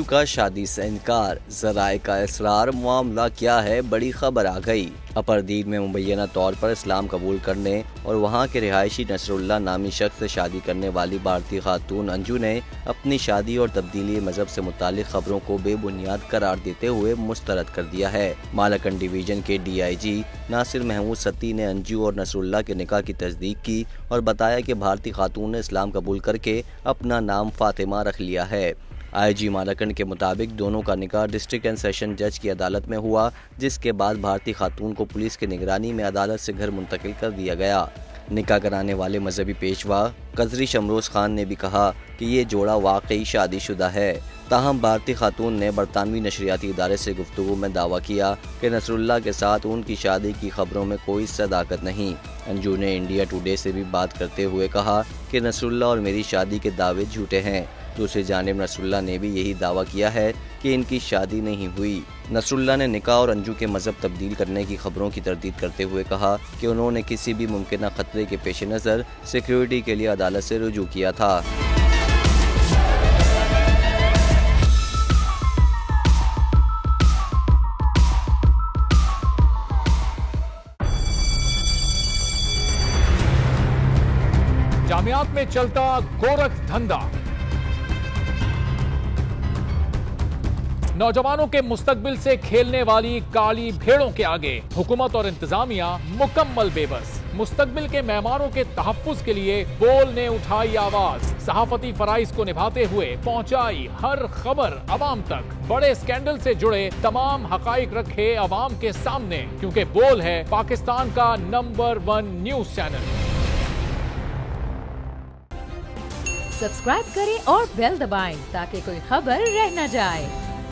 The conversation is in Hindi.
का शादी से इनकार, जराए का इसरार, मामला क्या है, बड़ी खबर आ गई। अपरदीन में मुबैना तौर पर इस्लाम कबूल करने और वहां के रिहायशी नसरुल्लाह नामी शख्स से शादी करने वाली भारतीय खातून अंजू ने अपनी शादी और तब्दीली मजहब से मुतालिक खबरों को बेबुनियाद करार देते हुए मुस्तरद कर दिया है। मालाकंड डिवीजन के DIG नासिर महमूद सत्ती ने अंजू और नसरुल्लाह के निकाह की तस्दीक की और बताया कि भारतीय खातून ने इस्लाम कबूल करके अपना नाम फातिमा रख लिया है। IG मालाकंड के मुताबिक दोनों का निकाह डिस्ट्रिक्ट एंड सेशन जज की अदालत में हुआ, जिसके बाद भारतीय खातून को पुलिस की निगरानी में अदालत से घर मुंतकिल कर दिया गया। निकाह कराने वाले मजहबी पेशवा कजरी शमरोज खान ने भी कहा कि ये जोड़ा वाकई शादीशुदा है। ताहम भारतीय खातून ने बरतानवी नशरियाती इदारे से गुफ्तगू में दावा किया कि नसरुल्लाह के साथ उनकी शादी की खबरों में कोई सदाकत नहीं। अंजू ने इंडिया टुडे से भी बात करते हुए कहा कि नसरुल्लाह और मेरी शादी के दावे झूठे हैं। दूसरी जानिब नसरुल्लाह ने भी यही दावा किया है कि इनकी शादी नहीं हुई। नसरुल्लाह ने निकाह और अंजू के मजहब तब्दील करने की खबरों की तरदीद करते हुए कहा कि उन्होंने किसी भी मुमकिन खतरे के पेश नज़र सिक्योरिटी के लिए अदालत से रुजू किया था। जामियात में चलता गोरख धंधा, नौजवानों के मुस्तकबिल से खेलने वाली काली भेड़ों के आगे हुकूमत और इंतजामिया मुकम्मल बेबस। मुस्तकबिल के मेहमानों के तहफ्फुज के लिए बोल ने उठाई आवाज, सहाफती फराइज को निभाते हुए पहुंचाई हर खबर अवाम तक, बड़े स्कैंडल से जुड़े तमाम हकाइक रखे अवाम के सामने, क्योंकि बोल है पाकिस्तान का नंबर 1 न्यूज चैनल। सब्सक्राइब करें और बेल दबाएं ताकि कोई खबर रह न जाए।